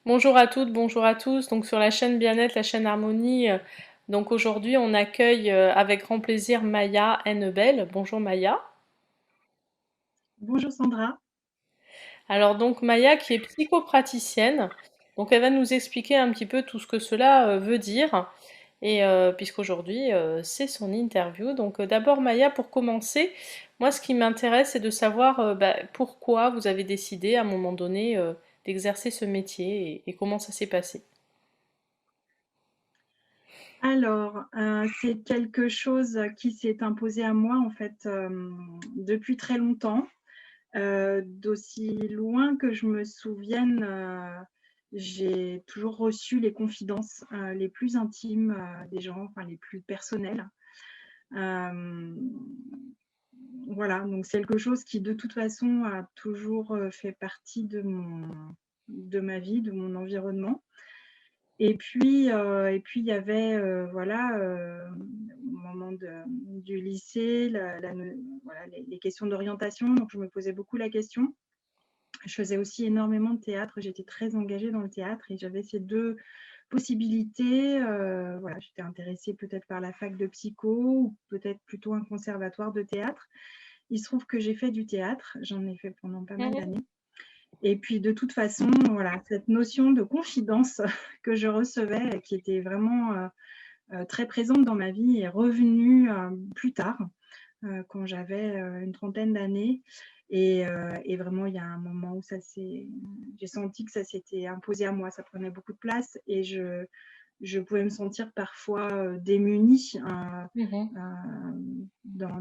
Bonjour à toutes, bonjour à tous. Donc sur la chaîne Bien-être, la chaîne Harmonie, donc aujourd'hui on accueille avec grand plaisir Maya Hennebel. Bonjour Maya. Bonjour Sandra. Alors donc Maya qui est psychopraticienne, donc elle va nous expliquer un petit peu tout ce que cela veut dire et puisqu'aujourd'hui c'est son interview. Donc d'abord Maya, pour commencer, moi ce qui m'intéresse c'est de savoir pourquoi vous avez décidé à un moment donné d'exercer ce métier et comment ça s'est passé. Alors, c'est quelque chose qui s'est imposé à moi en fait depuis très longtemps. D'aussi loin que je me souvienne, j'ai toujours reçu les confidences les plus intimes des gens, enfin les plus personnelles. Euh, voilà, donc c'est quelque chose qui de toute façon a toujours fait partie de ma vie, de mon environnement. Et puis il y avait, voilà, au moment du lycée, voilà, les questions d'orientation, donc je me posais beaucoup la question. Je faisais aussi énormément de théâtre, j'étais très engagée dans le théâtre et j'avais ces 2 possibilités. Voilà, j'étais intéressée peut-être par la fac de psycho ou peut-être plutôt un conservatoire de théâtre. Il se trouve que j'ai fait du théâtre, j'en ai fait pendant pas mal d'années. Et puis de toute façon, voilà, cette notion de confidence que je recevais, qui était vraiment très présente dans ma vie, est revenue plus tard, quand j'avais une trentaine d'années. Et vraiment, il y a un moment où j'ai senti que ça s'était imposé à moi, ça prenait beaucoup de place et je pouvais me sentir parfois démunie Mhm. dans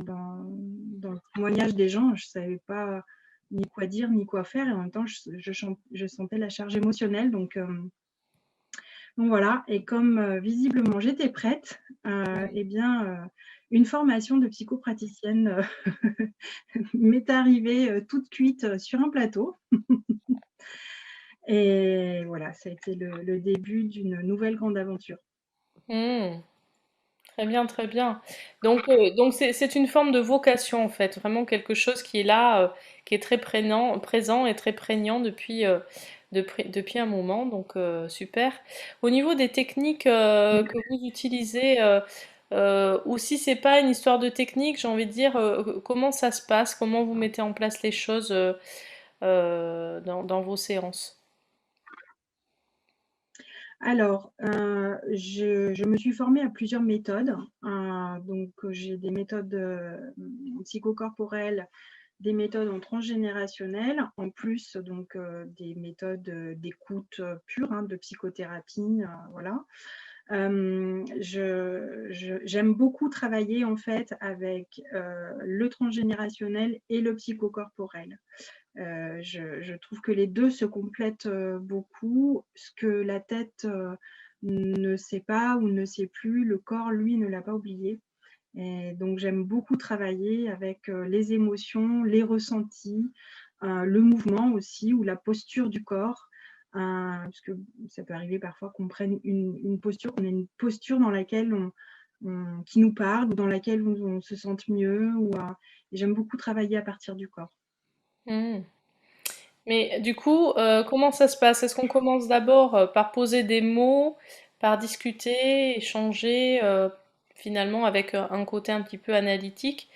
le témoignage des gens. Je ne savais pas ni quoi dire, ni quoi faire. Et en même temps, je sentais la charge émotionnelle. Donc voilà. Et comme visiblement j'étais prête, eh bien, une formation de psychopraticienne m'est arrivée toute cuite sur un plateau. Et voilà, ça a été le début d'une nouvelle grande aventure. Hmm. Très bien, très bien. Donc c'est une forme de vocation en fait, vraiment quelque chose qui est là, qui est très prégnant, présent et très prégnant depuis un moment. Donc super. Au niveau des techniques que vous utilisez, ou si c'est pas une histoire de technique, j'ai envie de dire, comment ça se passe, comment vous mettez en place les choses dans vos séances. Alors, je me suis formée à plusieurs méthodes. Donc, j'ai des méthodes psychocorporelles, des méthodes en transgénérationnel, en plus donc des méthodes d'écoute pure, hein, de psychothérapie, voilà. J'aime beaucoup travailler en fait avec le transgénérationnel et le psychocorporel. Je trouve que les deux se complètent beaucoup. Ce que la tête ne sait pas ou ne sait plus, le corps, lui, ne l'a pas oublié. Et donc, j'aime beaucoup travailler avec les émotions, les ressentis, le mouvement aussi, ou la posture du corps. Parce que ça peut arriver parfois qu'on prenne une posture, qu'on ait une posture dans laquelle qui nous parle, ou dans laquelle on se sente mieux. Et j'aime beaucoup travailler à partir du corps. Hmm. Mais du coup, comment ça se passe? Est-ce qu'on commence d'abord par poser des mots, par discuter, échanger, finalement avec un côté un petit peu analytique,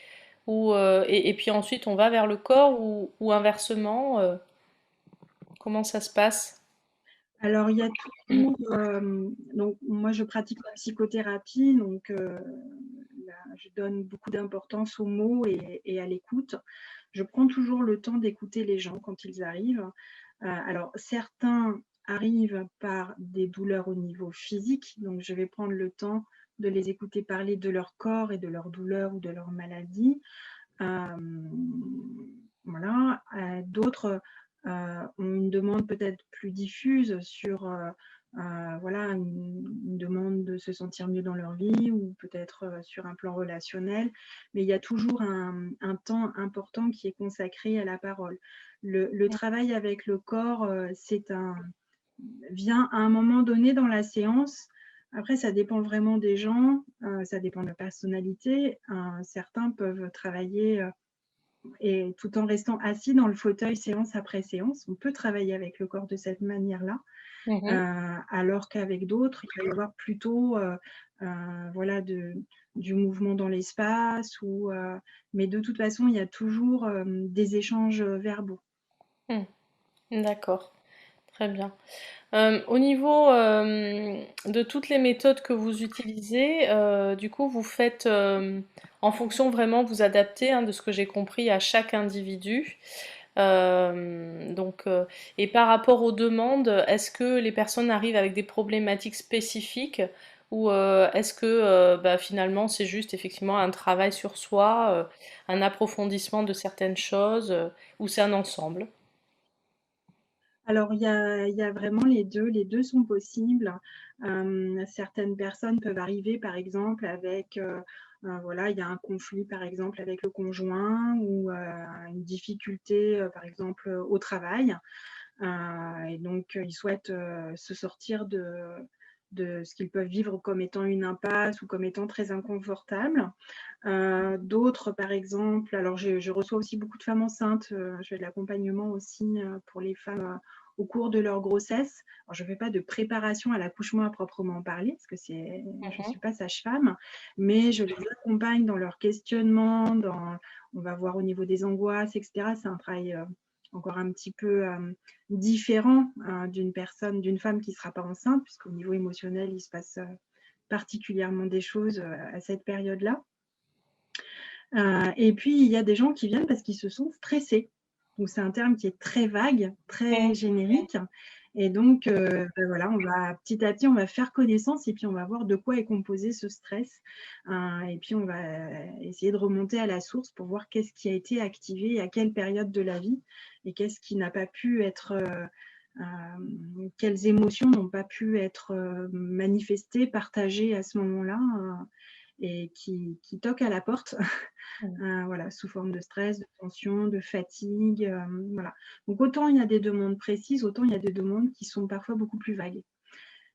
et puis ensuite on va vers le corps ou inversement, comment ça se passe? Alors, il y a toujours, donc moi je pratique la psychothérapie, donc là, je donne beaucoup d'importance aux mots et à l'écoute. Je prends toujours le temps d'écouter les gens quand ils arrivent. Alors, certains arrivent par des douleurs au niveau physique, donc je vais prendre le temps de les écouter parler de leur corps et de leur douleur ou de leur maladie. Voilà. D'autres ont une demande peut-être plus diffuse sur voilà, une demande de se sentir mieux dans leur vie ou peut-être, sur un plan relationnel. Mais il y a toujours un temps important qui est consacré à la parole. Le travail avec le corps, c'est un vient à un moment donné dans la séance. Après, ça dépend vraiment des gens, ça dépend de la personnalité. Certains peuvent travailler, et tout en restant assis dans le fauteuil séance après séance. On peut travailler avec le corps de cette manière-là, Mmh. alors qu'avec d'autres, il va y avoir plutôt, voilà, du mouvement dans l'espace ou, mais de toute façon, il y a toujours, des échanges, verbaux. Mmh. D'accord, très bien. Au niveau, de toutes les méthodes que vous utilisez, du coup, vous faites, en fonction vraiment vous adaptez, hein, de ce que j'ai compris, à chaque individu. Donc, et par rapport aux demandes, est-ce que les personnes arrivent avec des problématiques spécifiques ou est-ce que bah, finalement c'est juste effectivement un travail sur soi, un approfondissement de certaines choses, ou c'est un ensemble? Alors il y a vraiment les 2 sont possibles. Certaines personnes peuvent arriver par exemple avec, voilà, il y a un conflit par exemple avec le conjoint ou, une difficulté, par exemple, au travail. Et donc, ils souhaitent, se sortir de ce qu'ils peuvent vivre comme étant une impasse ou comme étant très inconfortable. D'autres, par exemple, alors je reçois aussi beaucoup de femmes enceintes, je fais de l'accompagnement aussi, pour les femmes, au cours de leur grossesse. Alors je ne fais pas de préparation à l'accouchement à proprement parler, parce que je ne Mhm. suis pas sage-femme, mais je les accompagne dans leur questionnement, on va voir au niveau des angoisses et cetera. C'est un travail, encore un petit peu, différent, d'une femme qui ne sera pas enceinte, puisqu'au niveau émotionnel, il se passe, particulièrement des choses, à cette période-là. Et puis il y a des gens qui viennent parce qu'ils se sont stressés. Donc c'est un terme qui est très vague, très Mhm. générique et donc bah, voilà, on va petit à petit, on va faire connaissance et puis on va voir de quoi est composé ce stress, et puis on va essayer de remonter à la source pour voir qu'est-ce qui a été activé à quelle période de la vie et qu'est-ce qui n'a pas pu être, quelles émotions n'ont pas pu être, manifestées, partagées à ce moment-là, et qui toquent à la porte. Mhm. Voilà, sous forme de stress, de tension, de fatigue, voilà. Donc autant il y a des demandes précises, autant il y a des demandes qui sont parfois beaucoup plus vagues.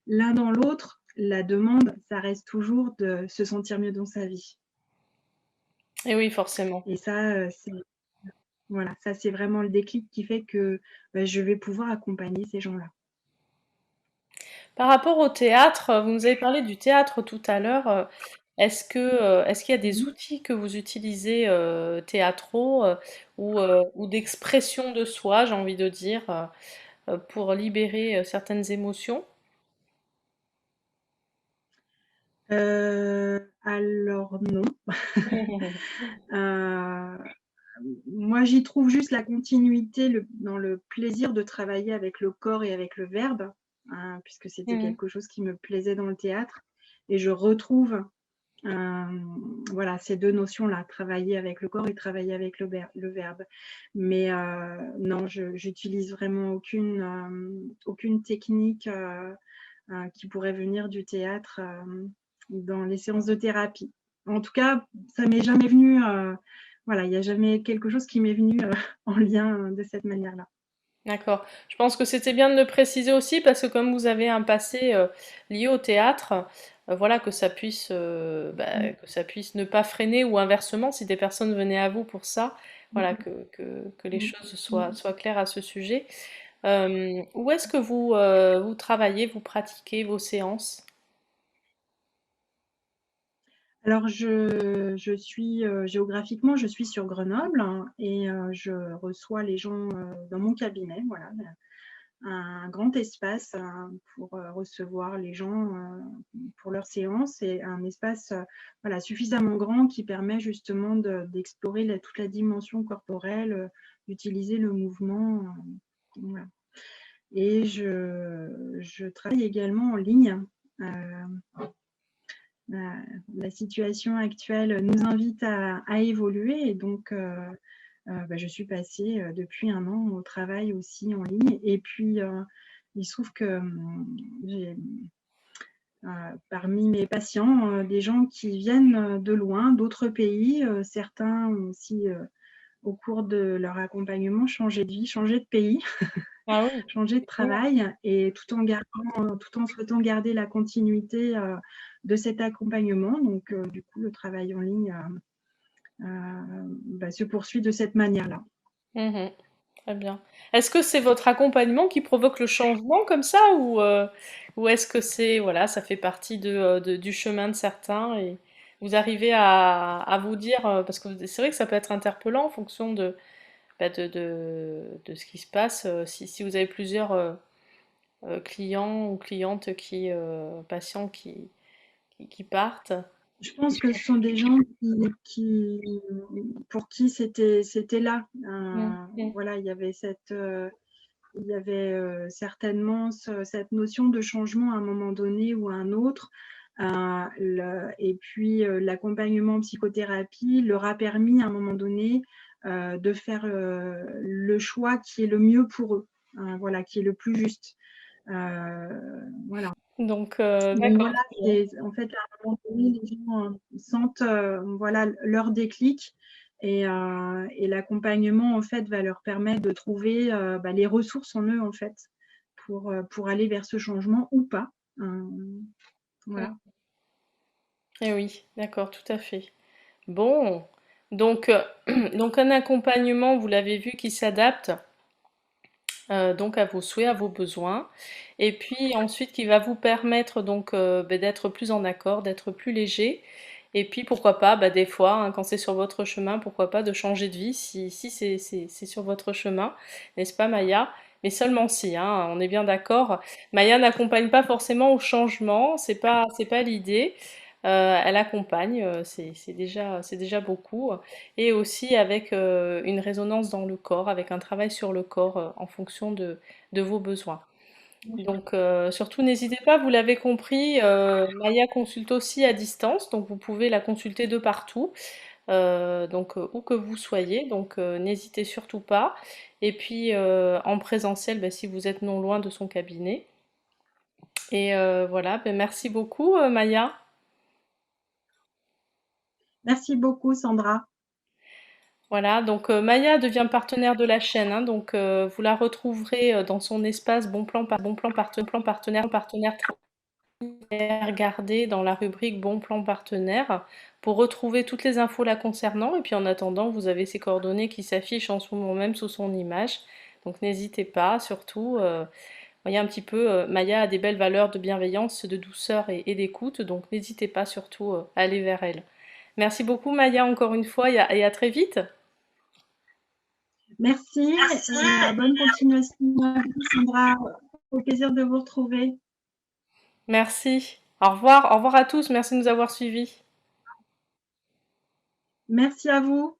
L'un dans l'autre, la demande, ça reste toujours de se sentir mieux dans sa vie Et oui, forcément. et ça, c'est voilà, ça c'est vraiment le déclic qui fait que, bah, je vais pouvoir accompagner ces gens-là. Par rapport au théâtre, vous nous avez parlé du théâtre tout à l'heure. Est-ce qu'il y a des Mmh. outils que vous utilisez théâtraux ou d'expression de soi, j'ai envie de dire, pour libérer certaines émotions? Alors non. Heu, Moi j'y trouve juste la continuité, dans le plaisir de travailler avec le corps et avec le verbe, puisque c'était Mhm. quelque chose qui me plaisait dans le théâtre et je retrouve, voilà, ces 2 notions-là, travailler avec le corps et travailler avec le verbe. Mais non, je j'utilise vraiment aucune technique, qui pourrait venir du théâtre, dans les séances de thérapie. En tout cas, ça m'est jamais venu, voilà, il n'y a jamais quelque chose qui m'est venu, en lien, de cette manière-là. D'accord. Je pense que c'était bien de le préciser aussi parce que comme vous avez un passé lié au théâtre, voilà, Mmh. que ça puisse ne pas freiner ou inversement, si des personnes venaient à vous pour ça, Mmh voilà, mh. que les Mmh. choses Mmh. soient claires à ce sujet. Où est-ce que vous travaillez, vous pratiquez vos séances? Alors je suis, géographiquement, je suis sur Grenoble, hein, et je reçois les gens, dans mon cabinet, voilà, un grand espace, pour, recevoir les gens, pour leurs séances et un espace, voilà, suffisamment grand qui permet justement d'explorer toute la dimension corporelle, d'utiliser le mouvement, voilà et je travaille également en ligne. Heu, la situation actuelle nous invite à évoluer et donc bah, je suis passée, depuis un an au travail aussi en ligne et puis, il se trouve que j'ai parmi mes patients des gens qui viennent de loin, d'autres pays, certains ont aussi au cours de leur accompagnement changé de vie, changé de pays, Ah oui, changé de effectivement. travail et tout en souhaitant garder la continuité de cet accompagnement. Donc du coup, le travail en ligne se poursuit de cette manière-là. Mmh. Très bien. Est-ce que c'est votre accompagnement qui provoque le changement comme ça ou est-ce que c'est voilà, ça fait partie du chemin de certains et vous arrivez à vous dire parce que c'est vrai que ça peut être interpellant en fonction de ce qui se passe si vous avez plusieurs clients ou clientes patients qui partent. Je pense que ce sont des gens pour qui c'était là. Mm, mm. Voilà, il y avait certainement cette notion de changement à un moment donné ou à un autre. Et puis l'accompagnement en psychothérapie leur a permis à un moment donné de faire le choix qui est le mieux pour eux, voilà, qui est le plus juste. Voilà. Donc Donc d'accord. voilà, en fait, à un moment donné, les gens sentent voilà, leur déclic et l'accompagnement, en fait, va leur permettre de trouver les ressources en eux, en fait, pour aller vers ce changement ou pas. Euh, voilà. Et oui, d'accord, tout à fait. Bon, donc, donc un accompagnement, vous l'avez vu, qui s'adapte donc à vos souhaits, à vos besoins, et puis ensuite qui va vous permettre donc d'être plus en accord, d'être plus léger, et puis pourquoi pas, des fois, hein, quand c'est sur votre chemin, pourquoi pas de changer de vie si c'est sur votre chemin, n'est-ce pas Maya? Mais seulement si, hein, on est bien d'accord. Maya n'accompagne pas forcément au changement, c'est pas l'idée. Elle accompagne, c'est déjà beaucoup. Et aussi avec une résonance dans le corps, avec un travail sur le corps en fonction de vos besoins. Donc surtout n'hésitez pas, vous l'avez compris, Maya consulte aussi à distance, donc vous pouvez la consulter de partout, donc où que vous soyez, donc n'hésitez surtout pas. Et puis en présentiel, si vous êtes non loin de son cabinet. Et voilà, merci beaucoup Maya. Merci beaucoup, Sandra. Voilà, donc Maya devient partenaire de la chaîne, hein, donc vous la retrouverez dans son espace Bon Plan Partenaire très regardez dans la rubrique Bon Plan Partenaire pour retrouver toutes les infos la concernant. Et puis en attendant, vous avez ses coordonnées qui s'affichent en ce moment même sous son image. Donc n'hésitez pas, surtout, voyez un petit peu, Maya a des belles valeurs de bienveillance, de douceur et d'écoute, donc n'hésitez pas surtout à aller vers elle. Merci beaucoup Maya encore une fois et à très vite. Merci et bonne continuation, Sandra. Au plaisir de vous retrouver. Merci. Au revoir à tous, merci de nous avoir suivis. Merci à vous.